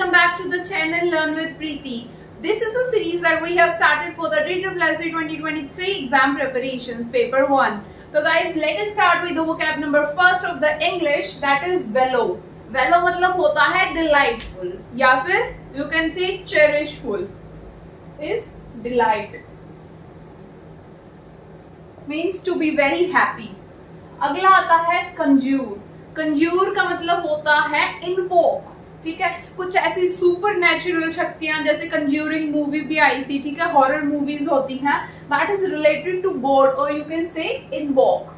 welcome back to the channel Learn with Preeti. This is a series that we have started for the DSSC 2023 exam preparations, paper 1. So guys, let us start with the vocab number first of the English, that is vello. Vello मतलब होता है delightful या फिर you can say cherishful is delight. Means to be very happy. अगला आता है conjure. Conjure का मतलब होता है invoke. ठीक है, कुछ ऐसी सुपर नेचुरल शक्तियां, जैसे कंज्यूरिंग मूवी भी आई थी, ठीक है, हॉरर मूवीज होती हैं, that is related to god और यू कैन से इनवॉक.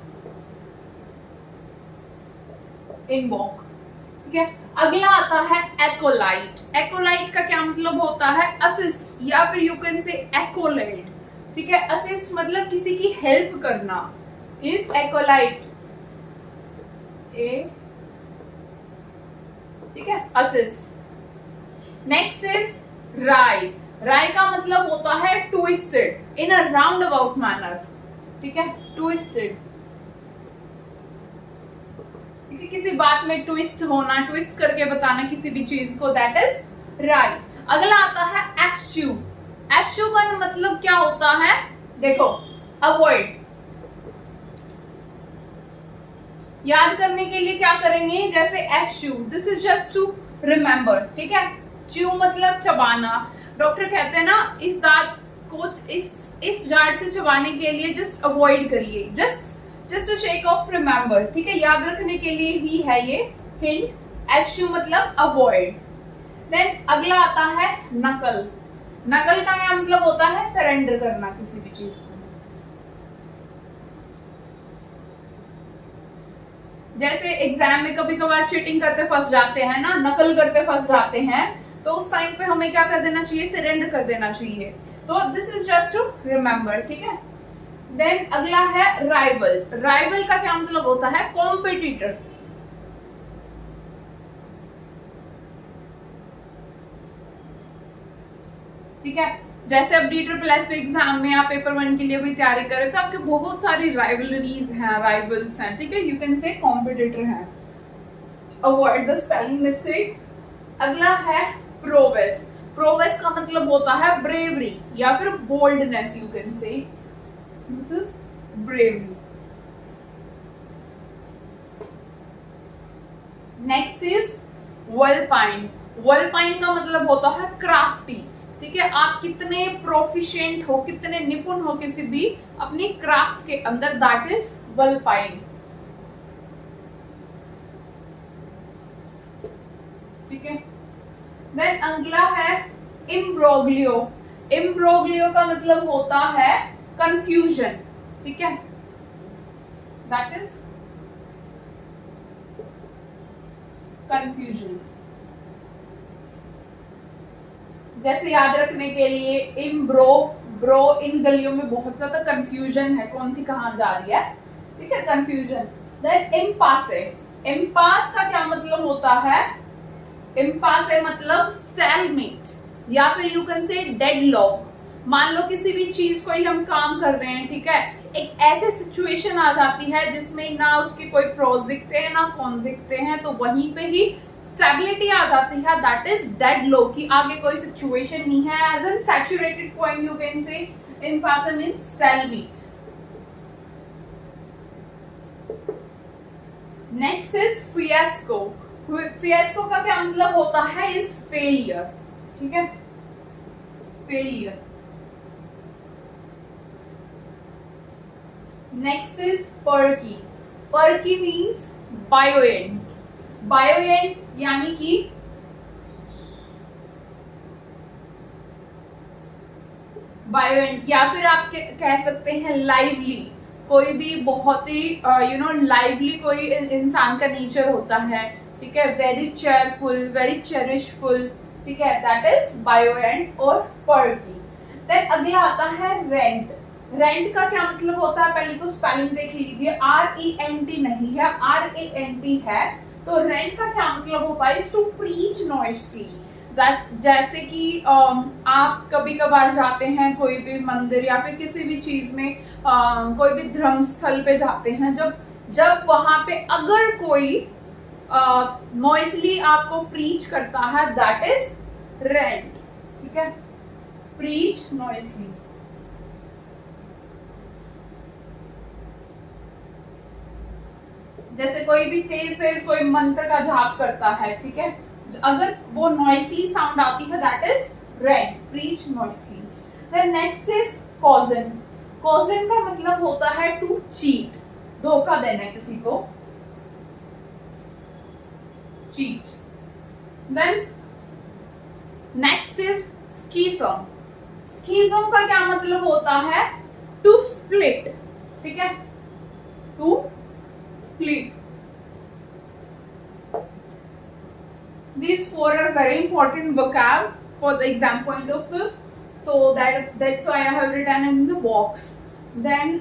ठीक है. अगला आता है एकोलाइट. एकोलाइट का क्या मतलब होता है? असिस्ट या फिर यू कैन से एकोलाइट. ठीक है, असिस्ट मतलब किसी की हेल्प करना इज एकोलाइट. ठीक है, असिस्ट. नेक्स्ट इज राय. राय का मतलब होता है twisted in a round about manner. ठीक है, ट्विस्टेड. ठीक है, किसी बात में ट्विस्ट होना, ट्विस्ट करके बताना किसी भी चीज को, दैट इज राय. अगला आता है एस्च्यू. एस्च्यू का मतलब क्या होता है? देखो, अवॉइड. याद करने के लिए क्या करेंगे? जैसे eschew, this is just to remember. ठीक है, च्यू मतलब चबाना. डॉक्टर कहते हैं ना, इस दांत को इस जाट से चबाने के लिए जस्ट अवॉइड करिए, just to shake off remember. ठीक है, याद रखने के लिए ही है ये हिंट. एस्च्यू मतलब अवॉइड. देन अगला आता है नकल. नकल का क्या मतलब होता है? सरेंडर करना किसी भी चीज को. जैसे एग्जाम में कभी कभार चीटिंग करते फंस जाते हैं ना, नकल करते फंस जाते हैं, तो उस टाइम पे हमें क्या कर देना चाहिए? सरेंडर कर देना चाहिए. तो this is just to remember. ठीक है. देन अगला है राइवल. राइवल का क्या मतलब होता है? कॉम्पिटिटर. ठीक है, जैसे अब DSSC पे एग्जाम में आप पेपर 1 के लिए भी तैयारी करें तो आपके बहुत सारी राइवलरीज हैं, राइवल्स हैं. ठीक है, यू कैन से कॉम्पिटिटर हैं. Avoid the spelling mistake. अगला है प्रोवेस. प्रोवेस का मतलब होता है ब्रेवरी या फिर boldness. You can say this is bravery. Next is vulpine. Vulpine का मतलब होता है क्राफ्टी. ठीक है, आप कितने प्रोफिशिएंट हो, कितने निपुण हो किसी भी अपनी क्राफ्ट के अंदर, दैट इज वल्पाइन. ठीक है. देन अगला है इम्ब्रोग्लियो. इम्ब्रोग्लियो का मतलब होता है कंफ्यूजन. ठीक है, दैट इज कंफ्यूजन. जैसे याद रखने के लिए ब्रो, इन गलियों में बहुत ज्यादा कंफ्यूजन है, कौन सी कहां जा रही है. ठीक है, कंफ्यूजन. देन इम्पासे. इम्पास का क्या मतलब होता है? इम्पासे मतलब स्टेलमेट या फिर यू कैन से डेडलॉक. मान लो किसी भी चीज को ही हम काम कर रहे हैं, ठीक है, एक ऐसे सिचुएशन आ जाती है जिसमें ना उसके कोई प्रोज दिखते हैं ना कॉन दिखते हैं, तो वहीं पे ही स्टेबिलिटी आ जाती है, दैट इज डेडलॉक. की आगे कोई सिचुएशन नहीं है. As an saturated point you can say impasse means stalemate. Next is fiasco. Fiasco का क्या मतलब होता है? Is failure. ठीक है, failure. Next is perky. Perky means buoyant. Buoyant यानी कि बायोएंट या फिर आप कह सकते हैं लाइवली. कोई भी बहुत ही लाइवली कोई इंसान का नेचर होता है. ठीक है, वेरी चेयरफुल, वेरी चेरिशफुल. ठीक है, दैट इज बायोएंट और पर्की. देन अगला आता है रेंट. रेंट का क्या मतलब होता है? पहले तो स्पेलिंग देख लीजिए. RENT नहीं है, RANT है. तो रेंट का क्या मतलब होता है? To preach noisily. जैसे कि आप कभी कभार जाते हैं कोई भी मंदिर या फिर किसी भी चीज में, कोई भी धर्म स्थल पे जाते हैं, जब वहां पे अगर कोई नॉइजली आपको प्रीच करता है, दैट इज रेंट। ठीक है, प्रीच नॉइजली। जैसे कोई भी तेज तेज कोई मंत्र का जाप करता है, ठीक है, अगर वो नॉइसली साउंड आती है, that is rant, preach noisily. Then next is cozen. Cozen का मतलब होता है टू चीट, धोखा देना किसी को, cheat. Then next is schism. Schism का क्या मतलब होता है? To split. ठीक है, to split. These four are very important vocab for the exam point of view, so that's why I have written in the box. Then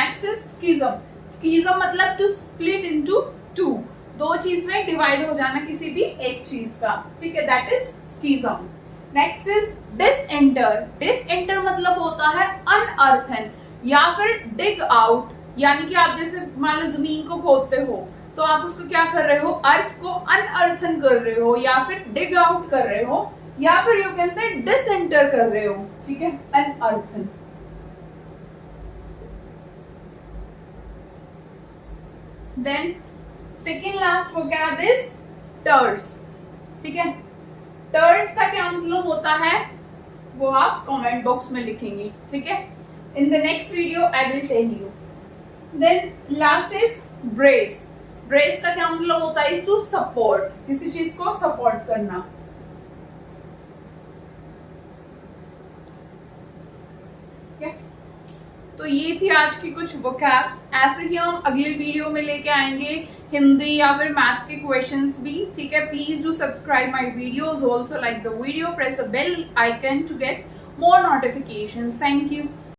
next is schism. Schism मतलब to split into two, दो चीज में divide हो जाना किसी भी एक चीज का, ठीक है, that is schism. Next is disenter. Disenter मतलब होता है unearthen या फिर dig out, यानी कि आप जैसे मान लो जमीन को खोदते हो तो आप उसको क्या कर रहे हो? अर्थ को अनअर्थन कर रहे हो या फिर डिग आउट कर रहे हो या फिर यू कैन से डिसेंटर कर रहे हो। ठीक है, unearthen. Then second last vocab is terse. ठीक है, टर्स का क्या मतलब होता है वो आप कमेंट बॉक्स में लिखेंगे। ठीक है, in the next video I will tell you. Then last is brace. Brace का क्या मतलब होता है? टू सपोर्ट, किसी चीज को सपोर्ट करना। okay? तो ये थी आज की कुछ वोकैब्स। ऐसे ही हम अगले वीडियो में लेके आएंगे हिंदी या फिर मैथ्स के क्वेश्चंस भी। ठीक है, please do subscribe my videos, also like the video, press the bell icon to get more notifications. Thank you.